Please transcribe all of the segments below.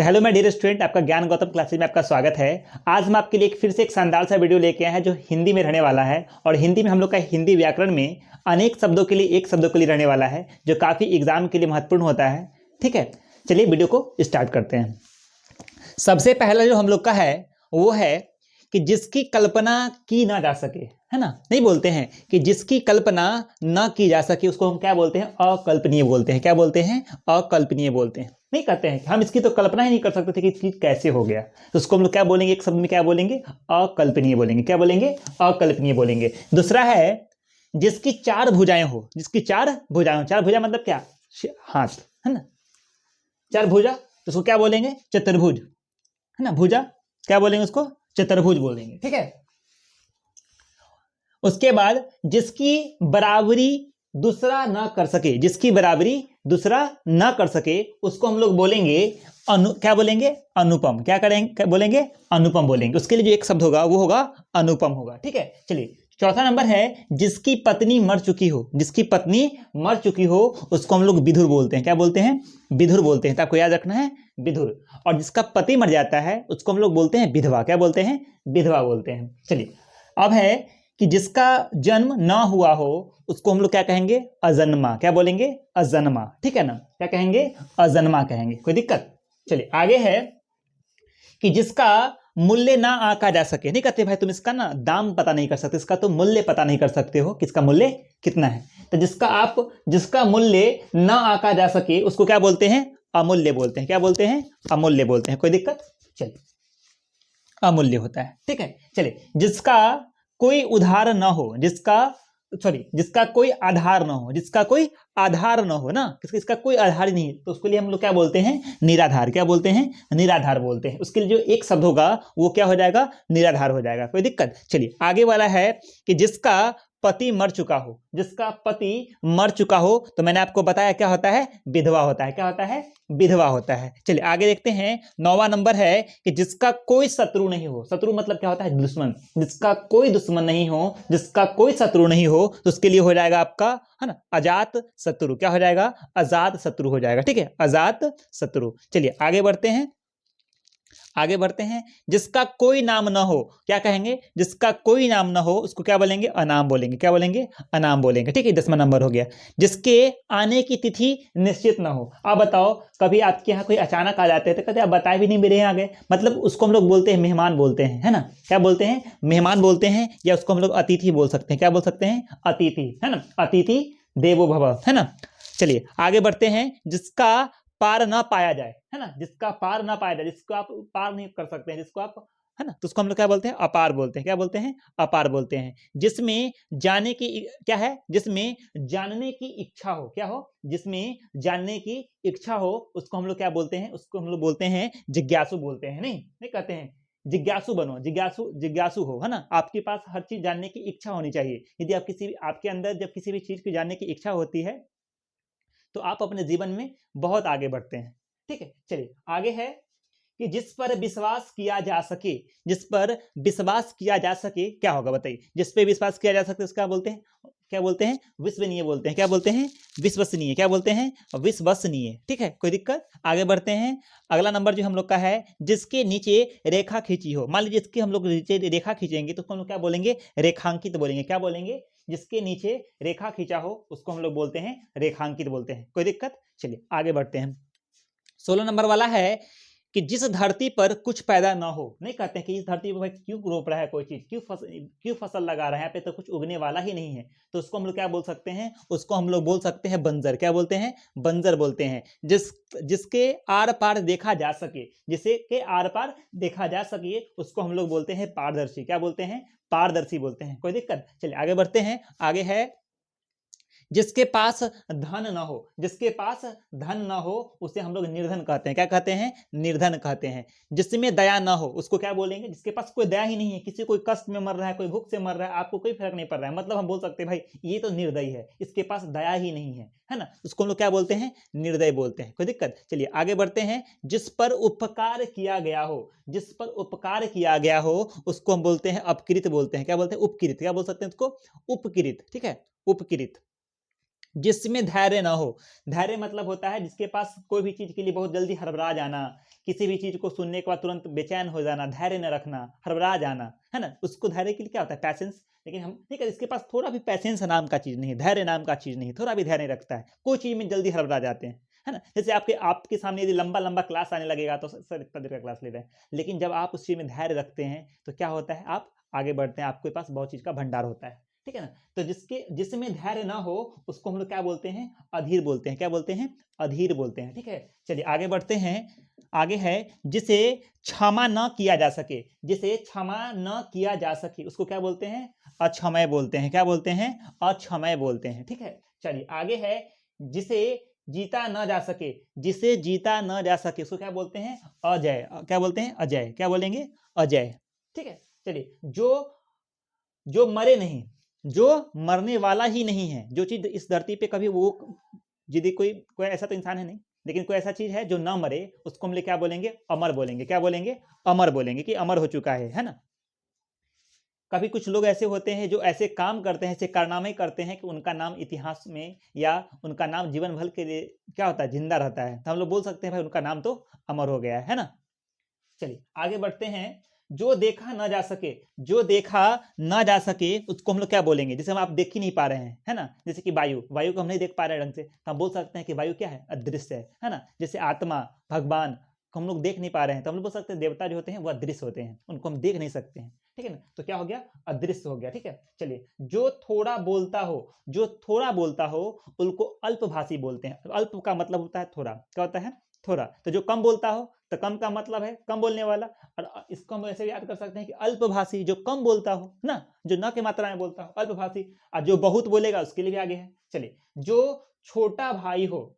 तो hello my dear student, आपका ज्ञान गौतम क्लासेज में आपका स्वागत है। आज हम आपके लिए फिर से एक शानदार सा वीडियो लेके आए हैं जो हिंदी में रहने वाला है। और हिंदी में हम लोग का हिंदी व्याकरण में अनेक शब्दों के लिए एक शब्दों के लिए रहने वाला है जो काफ़ी एग्जाम के लिए महत्वपूर्ण होता है। ठीक है, चलिए वीडियो को स्टार्ट करते हैं। सबसे पहला जो हम लोग का है वो है कि जिसकी कल्पना की ना जा सके, है ना। नहीं बोलते हैं कि जिसकी कल्पना ना की जा सके उसको हम क्या बोलते हैं? अकल्पनीय बोलते हैं। क्या बोलते हैं? अकल्पनीय बोलते हैं। नहीं कहते हैं कि हम इसकी तो कल्पना ही नहीं कर सकते थे कि चीज कैसे हो गया, तो उसको हम लोग क्या बोलेंगे? एक शब्द में क्या बोलेंगे? अकल्पनीय बोलेंगे। क्या बोलेंगे? अकल्पनीय बोलेंगे। दूसरा है जिसकी चार भुजाएं हो। जिसकी चार भुजाएं हो। चार भुजा मतलब क्या? हाथ, है ना। चार भुजा तो उसको क्या बोलेंगे? चतुर्भुज, है ना। भुजा क्या बोलेंगे? उसको चतुर्भुज बोलेंगे। ठीक है। उसके बाद जिसकी बराबरी दूसरा ना कर सके, जिसकी बराबरी दूसरा ना कर सके उसको हम लोग बोलेंगे क्या बोलेंगे? अनुपम। क्या करेंगे? क्या बोलेंगे? अनुपम बोलेंगे। उसके लिए जो एक शब्द होगा वो होगा अनुपम होगा। ठीक है। चलिए, चौथा नंबर है जिसकी पत्नी मर चुकी हो। जिसकी पत्नी मर चुकी हो उसको हम लोग विधुर बोलते हैं। क्या बोलते हैं? विधुर बोलते हैं। तो आपको याद रखना है विधुर। और जिसका पति मर जाता है उसको हम लोग बोलते हैं विधवा। क्या बोलते हैं? विधवा बोलते हैं। चलिए, अब है कि जिसका जन्म ना हुआ हो उसको हम लोग क्या कहेंगे? अजन्मा। क्या बोलेंगे? अजन्मा। ठीक है ना। क्या कहेंगे? अजन्मा कहेंगे। कोई दिक्कत? चलिए, आगे है कि जिसका मूल्य ना आंका जा सके। नहीं कहते भाई तुम इसका ना दाम पता नहीं कर सकते, इसका तो मूल्य पता नहीं कर सकते हो कि इसका मूल्य कितना है। तो जिसका मूल्य ना आंका जा सके उसको क्या बोलते हैं? अमूल्य बोलते हैं। क्या बोलते हैं? अमूल्य बोलते हैं। कोई दिक्कत? चलिए, अमूल्य होता है। ठीक है। चलिए, जिसका कोई उधार ना हो, जिसका कोई आधार ना हो, जिसका कोई आधार ना हो ना, इसका कोई आधार ही नहीं, तो उसके लिए हम लोग क्या बोलते हैं? निराधार। क्या बोलते हैं? निराधार बोलते हैं। उसके लिए जो एक शब्द होगा वो क्या हो जाएगा? निराधार हो जाएगा। कोई दिक्कत? चलिए, आगे वाला है कि जिसका पति मर चुका हो। जिसका पति मर चुका हो तो मैंने आपको बताया क्या होता है? विधवा होता है। क्या होता है? विधवा होता है। चलिए, आगे देखते हैं। 9वां नंबर है कि जिसका कोई शत्रु नहीं हो। शत्रु मतलब क्या होता है? दुश्मन। जिसका कोई दुश्मन नहीं हो, जिसका कोई शत्रु नहीं हो तो उसके लिए हो जाएगा आपका, है ना, अजात शत्रु। क्या हो जाएगा? अजात शत्रु हो जाएगा। ठीक है, अजात शत्रु। चलिए, आगे बढ़ते हैं। आगे बढ़ते हैं। जिसका कोई नाम ना हो, क्या कहेंगे? जिसका कोई नाम ना हो उसको क्या बोलेंगे? अनाम बोलेंगे। क्या बोलेंगे? अनाम बोलेंगे। ठीक है, 10वां नंबर हो गया। जिसके आने की तिथि निश्चित ना हो। अब बताओ, कभी आपके यहाँ कोई अचानक आ जाते हैं तो कहते आप बताए भी नहीं मेरे यहाँ आ गए, मतलब उसको हम लोग बोलते हैं मेहमान बोलते हैं, है ना। क्या बोलते हैं? मेहमान बोलते हैं। या उसको हम लोग अतिथि बोल सकते हैं। क्या बोल सकते हैं? अतिथि, है ना। अतिथि देवो भव, है ना। चलिए, आगे बढ़ते हैं। जिसका पार ना पाया जाए, है ना। जिसका पार ना पाया जाए, जिसको आप पार नहीं कर सकते हैं, जिसको आप, है ना, तो उसको हम लोग क्या बोलते हैं? अपार बोलते हैं। क्या बोलते हैं? अपार बोलते हैं। जिसमें जाने की क्या है? जिसमें जानने की इच्छा हो। क्या हो? जिसमें जानने की इच्छा हो उसको हम लोग क्या बोलते हैं? उसको हम लोग बोलते हैं जिज्ञासु बोलते हैं। नहीं कहते हैं जिज्ञासु बनो, जिज्ञासु जिज्ञासु हो, है ना। आपके पास हर चीज जानने की इच्छा होनी चाहिए। यदि आप आपके अंदर जब किसी भी चीज की जानने की इच्छा होती है तो आप अपने जीवन में बहुत आगे बढ़ते हैं। ठीक है। चलिए, आगे है कि जिस पर विश्वास किया जा सके। जिस पर विश्वास किया जा सके क्या होगा बताइए? जिस पे विश्वास किया जा सकते उसका बोलते हैं, क्या बोलते हैं? विश्वसनीय बोलते हैं। क्या बोलते हैं? विश्वसनीय। क्या बोलते हैं? विश्वसनीय। ठीक है, कोई दिक्कत? आगे बढ़ते हैं। अगला नंबर जो हम लोग का है जिसके नीचे रेखा खींची हो। मान लीजिए इसके हम लोग नीचे रेखा खींचेंगे तो उसको हम लोग क्या बोलेंगे? रेखांकित बोलेंगे। क्या बोलेंगे? जिसके नीचे रेखा खींचा हो उसको हम लोग बोलते हैं रेखांकित बोलते हैं। कोई दिक्कत? चलिए, आगे बढ़ते हैं। 16 नंबर वाला है कि जिस धरती पर कुछ पैदा ना हो। नहीं कहते हैं कि इस धरती पर भाई क्यों रोप रहा है कोई चीज, क्यों फसल लगा रहा है, यहाँ पे तो कुछ उगने वाला ही नहीं है, तो उसको हम लोग क्या बोल सकते हैं? उसको हम लोग बोल सकते हैं बंजर। क्या बोलते हैं? बंजर बोलते हैं। जिसके आर पार देखा जा सके, जिसे के आर पार देखा जा सके उसको हम लोग बोलते हैं पारदर्शी। क्या बोलते हैं? पारदर्शी बोलते हैं। कोई दिक्कत? चलिए, आगे बढ़ते हैं। आगे है जिसके पास धन ना हो। जिसके पास धन ना हो उसे हम लोग निर्धन कहते हैं। क्या कहते हैं? निर्धन कहते हैं। जिसमें दया ना हो उसको क्या बोलेंगे? जिसके पास कोई दया ही नहीं है, किसी कोई कष्ट में मर रहा है, कोई भूख से मर रहा है, आपको कोई फर्क नहीं पड़ रहा है, मतलब हम बोल सकते हैं भाई ये तो निर्दयी है, इसके पास दया ही नहीं है ना, उसको हम लोग क्या बोलते हैं? निर्दय बोलते हैं। कोई दिक्कत? चलिए, आगे बढ़ते हैं। जिस पर उपकार किया गया हो। जिस पर उपकार किया गया हो उसको हम बोलते हैं अपकृत बोलते हैं। क्या बोलते हैं? उपकृत। क्या बोल सकते हैं उसको? उपकृत। ठीक है, उपकृत। जिसमें धैर्य ना हो। धैर्य मतलब होता है जिसके पास कोई भी चीज के लिए बहुत जल्दी हड़बड़ा जाना, किसी भी चीज को सुनने के बाद तुरंत बेचैन हो जाना, धैर्य न रखना, हड़बड़ा जाना, है ना, उसको धैर्य के लिए क्या होता है, पैसेंस। लेकिन हम ठीक है, इसके पास थोड़ा भी पैसेंस नाम का चीज नहीं, धैर्य नाम का चीज नहीं, थोड़ा भी धैर्य नहीं रखता है, कोई चीज में जल्दी हड़बड़ा जाते हैं, है ना। जैसे आपके सामने यदि लंबा लंबा क्लास आने लगेगा तो सर इतना देर का क्लास ले रहे हैं, लेकिन जब आप उस चीज में धैर्य रखते हैं तो क्या होता है, आप आगे बढ़ते हैं, आपके पास बहुत चीज का भंडार होता है, ठीक है ना। तो जिसमें धैर्य ना हो उसको हम लोग क्या बोलते हैं, अधीर बोलते हैं। क्या बोलते हैं, अधीर बोलते हैं, ठीक है। चलिए आगे बढ़ते हैं। आगे है जिसे क्षमा न किया जा सके, जिसे क्षमा न किया जा सके उसको क्या बोलते हैं, अक्षमय बोलते हैं। क्या बोलते हैं, अक्षमय बोलते हैं, ठीक है। चलिए आगे है जिसे जीता न जा सके, जिसे जीता न जा सके उसको क्या बोलते हैं, अजय। क्या बोलते हैं, अजय। क्या बोलेंगे, अजय, ठीक है। चलिए जो मरे नहीं, जो मरने वाला ही नहीं है, जो चीज इस धरती पे कभी वो यदि कोई ऐसा तो इंसान है नहीं, लेकिन कोई ऐसा चीज है जो ना मरे उसको हम लोग क्या बोलेंगे, अमर बोलेंगे। क्या बोलेंगे, अमर बोलेंगे, कि अमर हो चुका है ना। कभी कुछ लोग ऐसे होते हैं जो ऐसे काम करते हैं, ऐसे कारनामे करते हैं कि उनका नाम इतिहास में या उनका नाम जीवन भर के लिए क्या होता है, जिंदा रहता है। तो हम लोग बोल सकते हैं भाई उनका नाम तो अमर हो गया है ना। चलिए आगे बढ़ते हैं। जो देखा ना जा सके, जो देखा ना जा सके उसको हम लोग क्या बोलेंगे, जैसे हम आप देख ही नहीं पा रहे हैं, है ना। जैसे कि वायु को हम नहीं देख पा रहे हैं ढंग से, तो हम बोल सकते हैं कि वायु क्या है, अदृश्य है ना। जैसे आत्मा, भगवान को हम लोग देख नहीं पा रहे हैं, तो हम लोग बोल सकते हैं देवता जो होते हैं वो अदृश्य होते हैं, उनको हम देख नहीं सकते हैं, ठीक है ना। तो क्या हो गया, अदृश्य हो गया, ठीक है। चलिए जो थोड़ा बोलता हो, जो थोड़ा बोलता हो उनको अल्पभाषी बोलते हैं। अल्प का मतलब होता है थोड़ा, क्या होता है, थोड़ा। तो जो कम बोलता हो तो कम का मतलब है कम बोलने वाला, और इसको हम ऐसे याद कर सकते हैं कि अल्पभाषी जो कम बोलता हो ना, जो न की मात्रा में बोलता हो, अल्पभाषी। और जो बहुत बोलेगा उसके लिए भी आगे है। चलिए जो छोटा भाई हो,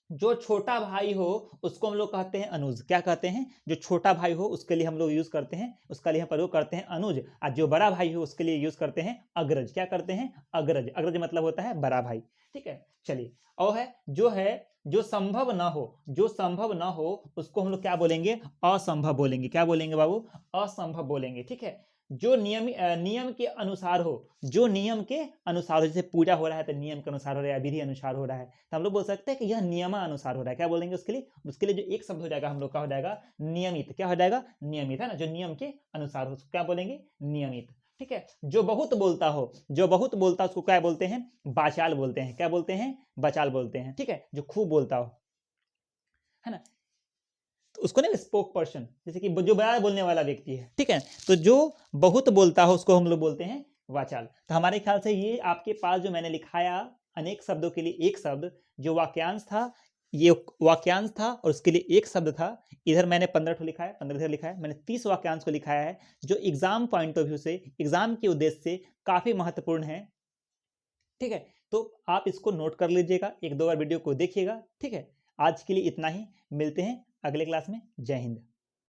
जो छोटा भाई हो उसको हम लोग कहते हैं अनुज। क्या कहते हैं, जो छोटा भाई हो उसके लिए हम लोग यूज करते हैं, उसका लिए हम प्रयोग करते हैं अनुज। और जो बड़ा भाई हो उसके लिए यूज करते हैं अग्रज। क्या करते हैं, अग्रज। अग्रज मतलब होता है बड़ा भाई, ठीक है। चलिए और है जो संभव ना हो, जो संभव ना हो उसको हम लोग क्या बोलेंगे, असंभव बोलेंगे। क्या बोलेंगे बाबू, असंभव बोलेंगे, ठीक है। जो नियम के अनुसार हो, जो नियम के अनुसार हो, जैसे पूजा हो रहा है तो नियम के अनुसार हो रहा है, विधि अनुसार हो रहा है, तो हम लोग बोल सकते हैं कि यह नियमानुसार हो रहा है। क्या बोलेंगे उसके लिए, जो एक शब्द हो जाएगा हम लोग का हो जाएगा नियमित। क्या हो जाएगा, नियमित, है ना। जो नियम के अनुसार हो क्या बोलेंगे, नियमित, ठीक है। जो बहुत बोलता हो, जो बहुत बोलता है उसको क्या बोलते हैं, बाचाल बोलते हैं। क्या बोलते हैं, बाचाल बोलते हैं, ठीक है। जो खूब बोलता हो, है ना, तो उसको ना स्पोक पर्सन, जैसे कि जो बड़ा बोलने वाला व्यक्ति है, ठीक है। तो जो बहुत बोलता हो उसको हम लोग बोलते हैं वाचाल। तो हमारे ख्याल से ये आपके पास जो मैंने लिखाया अनेक शब्दों के लिए एक शब्द, जो वाक्यांश था, ये वाक्यांश था और उसके लिए एक शब्द था। इधर मैंने 15 लिखा है, 15 इधर लिखा है, मैंने 30 वाक्यांश को लिखाया है, जो एग्जाम पॉइंट ऑफ व्यू से, एग्जाम के उद्देश्य से काफी महत्वपूर्ण है, ठीक है। तो आप इसको नोट कर लीजिएगा, एक दो बार वीडियो को देखिएगा, ठीक है। आज के लिए इतना ही, मिलते हैं अगले क्लास में। जय हिंद।